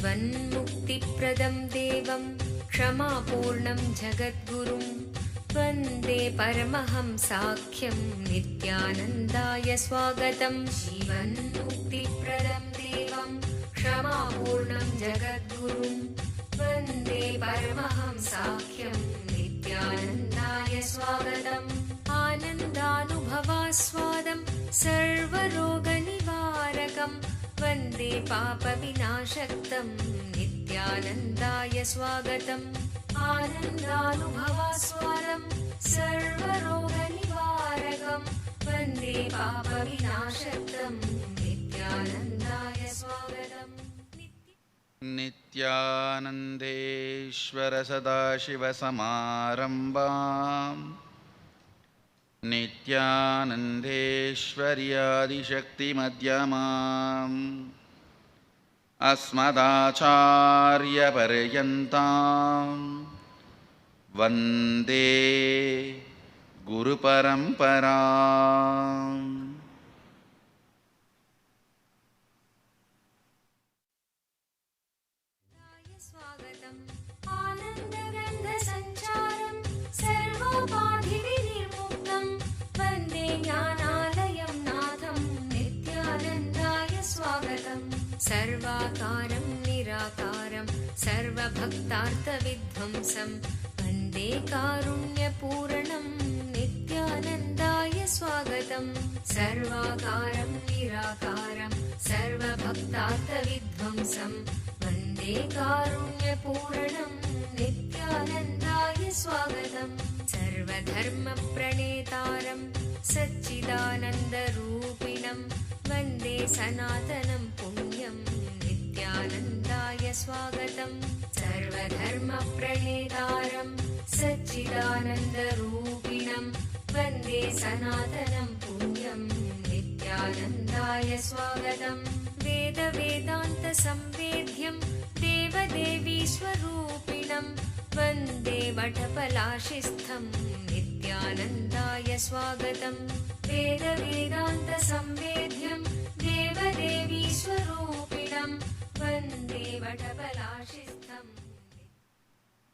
जीवन्मुक्तिप्रदं देवं क्षमापूर्णं जगद्गुरुं वन्दे परमहंसाख्यं नित्यानन्दाय स्वागतं। जीवन्मुक्तिप्रदं देवं क्षमापूर्णं जगद्गुरुं वन्दे परमहंसाख्यं नित्यानन्दाय स्वागतम्। आनन्दानुभवास्वादं सर्वरोगनिवारकं वन्दे पापविनाशक्तं नित्यानन्दाय स्वागतम्। आनन्दानुभवास्वादं सर्वरोगनिवारकं वन्दे पापविनाशक्तं नित्यानन्दाय स्वागतम्। नित्यानन्देश्वर सदाशिवसमारम्भाम् नित्यानन्देश्वर्यादिशक्तिमध्यमाम् अस्मदाचार्यपर्यन्ताम् वन्दे गुरुपरम्पराम्। आनन्दगन्धसञ्चारं सर्वोपाधिविनिर्मुक्तं वन्दे ज्ञानालयं नाथं नित्यानन्दाय स्वागतम्। सर्वाकारं निराकारं सर्वभक्तार्थविध्वंसं वन्दे कारुण्यपूर्णं नित्यानन्दाय स्वागतम्। सर्वाकारं निराकारं सर्वभक्तार्थविध्वंसं वन्दे कारुण्यपूर्णं नित्यानन्दाय स्वागतम्। सर्वधर्मप्रणेतारं सच्चिदानन्दरूपिणं वन्दे सनातनं पुण्यं नित्यानन्दाय स्वागतम्। सर्वधर्मप्रणेतारं सच्चिदानन्दरूपिणं वन्दे सनातनं पुण्यं नित्यानन्दाय स्वागतम्। वेदवेदान्तसंवेद्यं देवदेवीस्वरूपिणं वन्दे वटपलाशिस्थं नित्यानन्दाय स्वागतम्। वेदवेदान्तसंवेद्यं देवदेवीस्वरूपिणं वन्दे वटपलाशिस्थम्।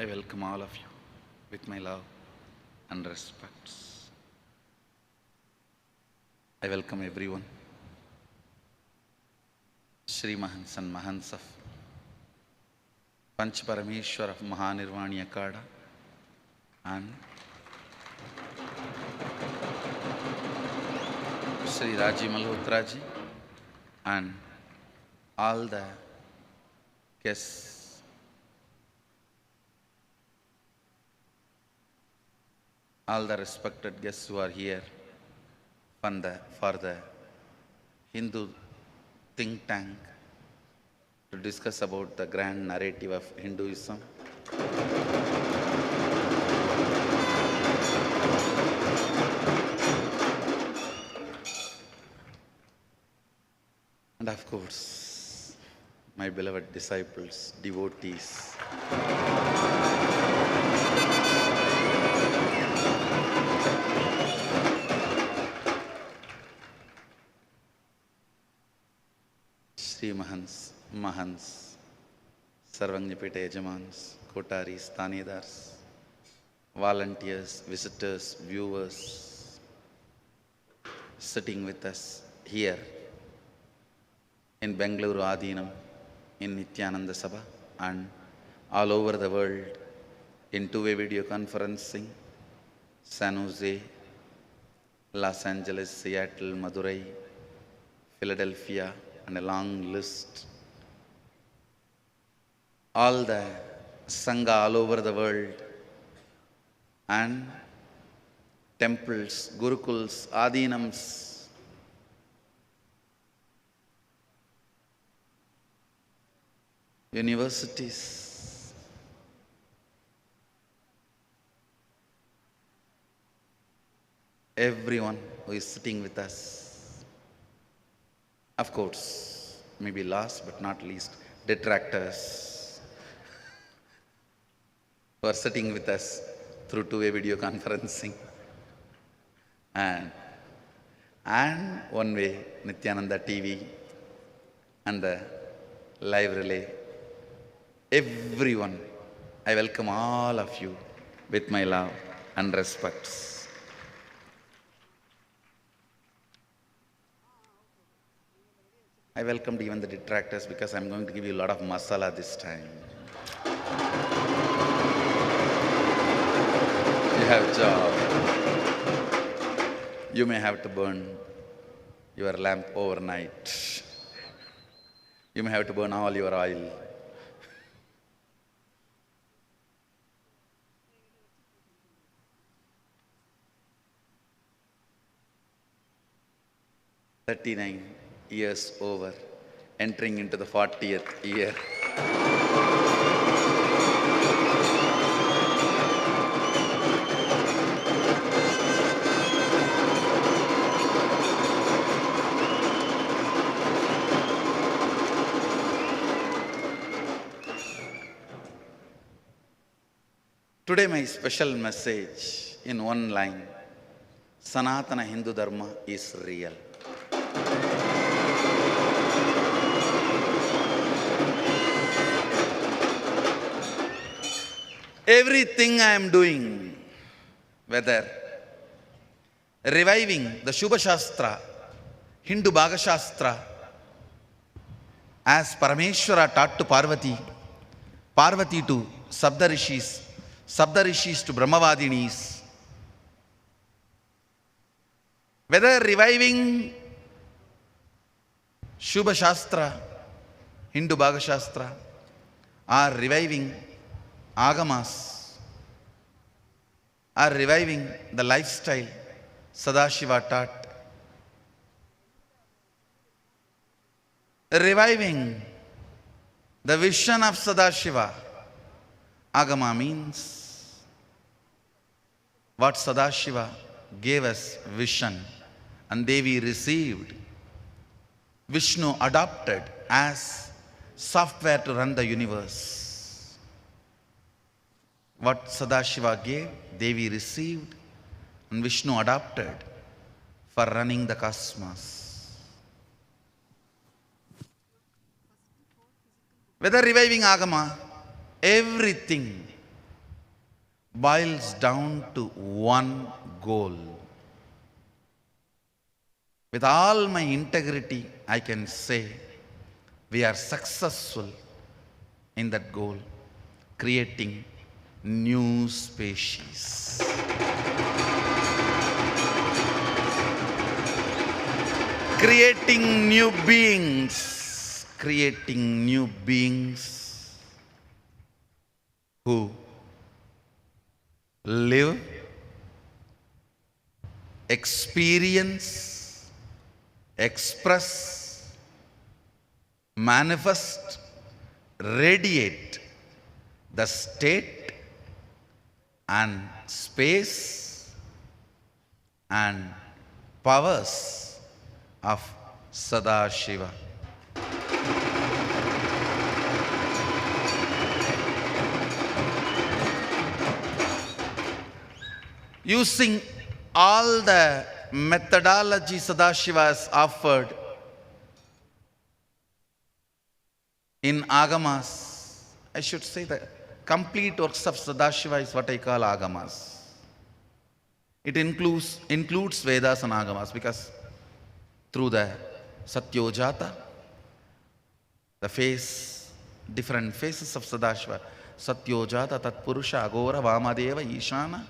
I welcome all of you with my love and respects. I welcome everyone. Shri Mahants and Mahants of Panch Parameshwar of Mahanirvani Akada and Shri Raji Malhotra ji and all the guests, all the respected guests who are here for the Hindu think tank to discuss about the grand narrative of Hinduism. And of course, my beloved disciples, devotees. Shri Mahants, Sarvangnapeta Yajamans, Kotaris, Tanedars, volunteers, visitors, viewers, sitting with us here in Bengaluru Adhinam, in Nityananda Sabha, and all over the world in two-way video conferencing, San Jose, Los Angeles, Seattle, Madurai, Philadelphia, and a long list. All the Sangha all over the world, and temples, gurukuls, adhinams, universities, everyone who is sitting with us. Of course, maybe last but not least, detractors who are sitting with us through two-way video conferencing, and one-way Nityananda TV and the live relay everyone, I welcome all of you with my love and respects. I welcomed even the detractors because I'm going to give you a lot of masala this time. You have job. You may have to burn your lamp overnight. You may have to burn all your oil. "39 years over, entering into the 40th year. Today my special message in one line, Sanatana Hindu Dharma is real. Everything I am doing, whether reviving the Shubha Shastra, Hindu Bhaga Shastra, as Parameshwara taught to Parvati, Parvati to Sapdarishis, Sapdarishis to Brahmavadinis, whether reviving Shubha Shastra, Hindu Bhaga Shastra, or reviving Agamas, or reviving the lifestyle Sadashiva taught, reviving the vision of Sadashiva. Agama means what Sadashiva gave us vision and Devi received. Vishnu adopted as software to run the universe. What Sadashiva gave, Devi received and Vishnu adopted for running the cosmos. Whether reviving Agama, everything boils down to one goal. With all my integrity, I can say we are successful in that goal, creating new species. Creating new beings, who live, experience, express, manifest, radiate the state and space and powers of Sadashiva. Using all the methodology Sadashiva has offered in Agamas, I should say the complete works of Sadashiva is what I call Agamas. It includes Vedas and Agamas because through the Satyojata, the different phases of Sadashiva, Satyojata, Tatpurusha, Agora, Vamadeva, Ishana,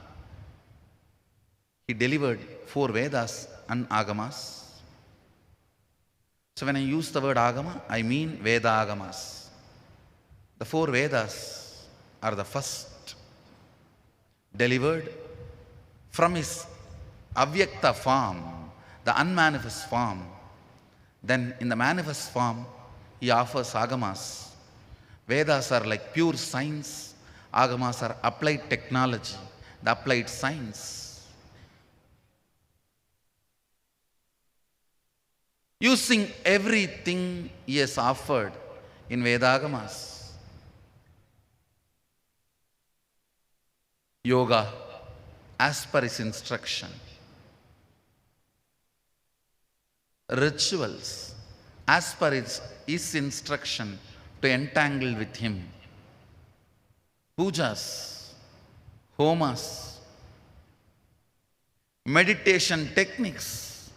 he delivered 4 Vedas and Agamas. So when I use the word Agama, I mean Veda Agamas. The 4 Vedas are the first delivered from his avyakta form, the unmanifest form. Then in the manifest form, he offers Agamas. Vedas are like pure science. Agamas are applied technology, the applied science. Using everything he has offered in Vedagamas. Yoga, as per his instruction. Rituals, as per his instruction to entangle with him. pujas, homas, meditation techniques,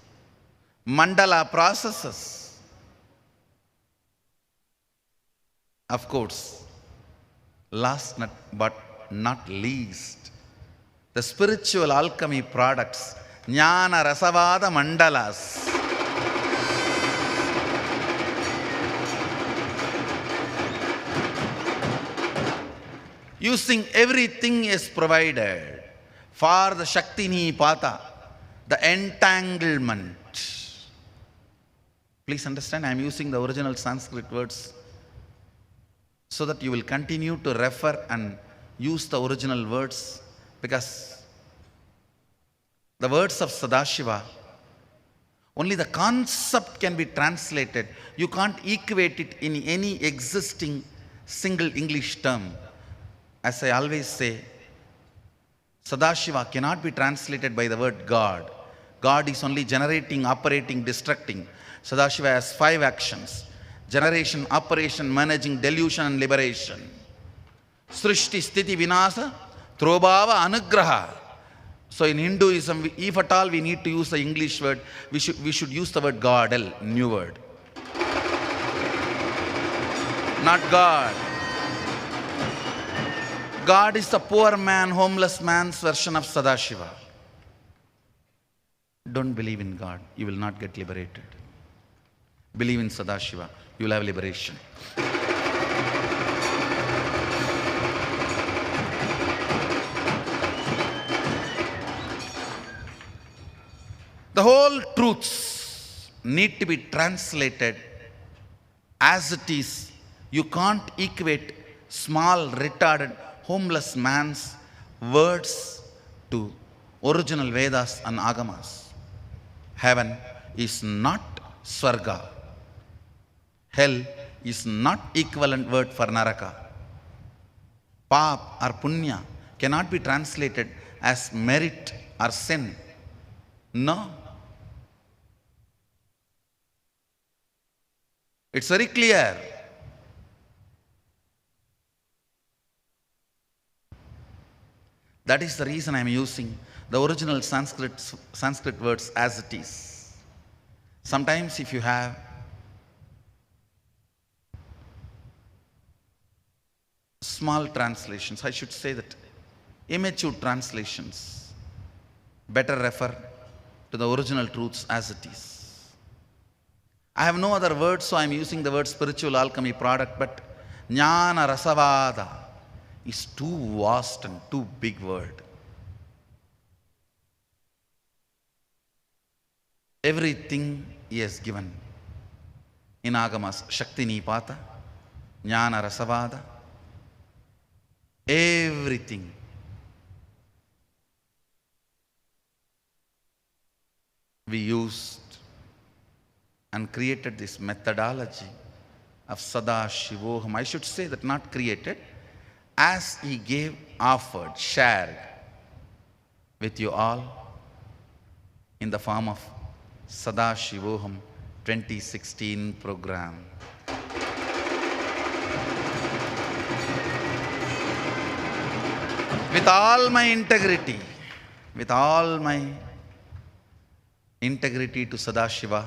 mandala processes. Of course, last but not least, the spiritual alchemy products, Jnana Rasavada Mandalas. Using everything is provided for the Shakti Nipata, the entanglement. Please understand, I am using the original Sanskrit words so that you will continue to refer and use the original words, because the words of Sadashiva, only the concept can be translated. You can't equate it in any existing single English term. As I always say, Sadashiva cannot be translated by the word God. God is only generating, operating, destructing. Sadashiva has 5 actions: generation, operation, managing, delusion and liberation. Srishti, Sthiti, Vinasa, Trobhava, Anugraha. So in Hinduism, if at all we need to use the English word, we should use the word God, new word. Not God. God is the poor man, homeless man's version of Sadashiva. Don't believe in God, you will not get liberated. Believe in Sadashiva, you will have liberation. The whole truths need to be translated as it is. You can't equate small, retarded, homeless man's words to original Vedas and Agamas. Heaven is not Swarga. Hell is not equivalent word for Naraka. Pap or Punya cannot be translated as merit or sin. No. It's very clear. That is the reason I am using the original Sanskrit words as it is. Sometimes if you have small translations, I should say that immature translations, better refer to the original truths as it is. I have no other word, so I am using the word spiritual alchemy product, but Jnana Rasavada is too vast and too big word. Everything he has given in Agamas, Shakti Nipata, Jnana Rasavada, everything. We used and created this methodology of Sadashivoham. I should say that not created, as he gave, offered, shared with you all in the form of Sadashivoham 2016 program. With all my integrity to Sadashiva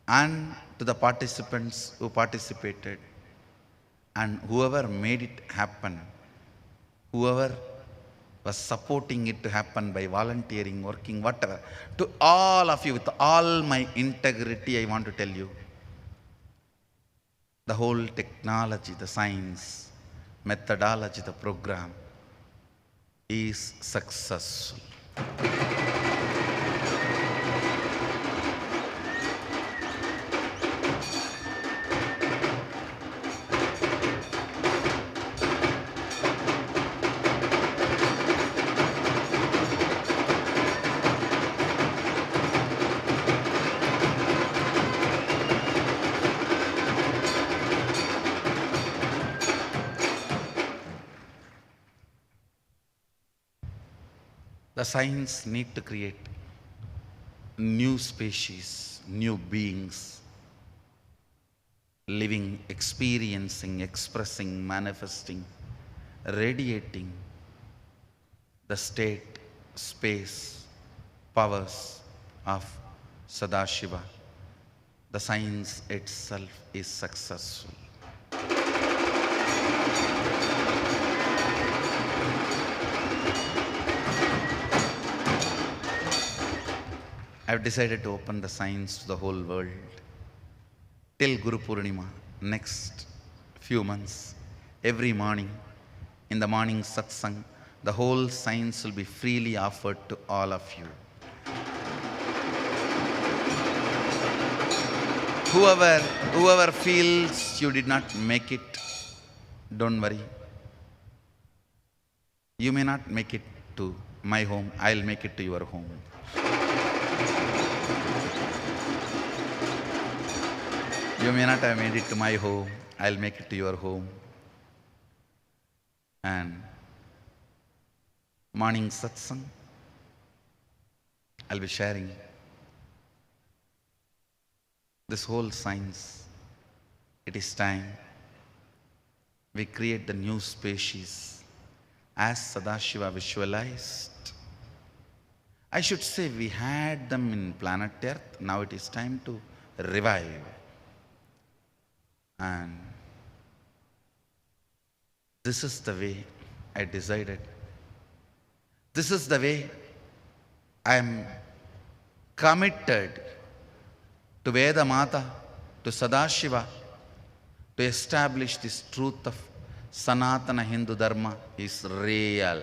and to the participants who participated and whoever made it happen, whoever was supporting it to happen by volunteering, working, whatever. To all of you, with all my integrity, I want to tell you, the whole technology, the science, methodology, the program is successful. The science need to create new species, new beings, living, experiencing, expressing, manifesting radiating the state, space, powers of Sadashiva. The science itself is successful. I've decided to open the science to the whole world. Till Guru Purnima, next few months, every morning, in the morning satsang, the whole science will be freely offered to all of you. Whoever feels you did not make it, don't worry. You may not make it to my home, I'll make it to your home. You may not have made it to my home, I'll make it to your home. And morning satsang, I'll be sharing this whole science. It is time we create the new species as Sadashiva visualized. I should say we had them in planet Earth, now it is time to revive. And this is the way I decided. This is the way I am committed to Veda Mata, to Sadashiva, to establish this truth of Sanatana Hindu Dharma is real.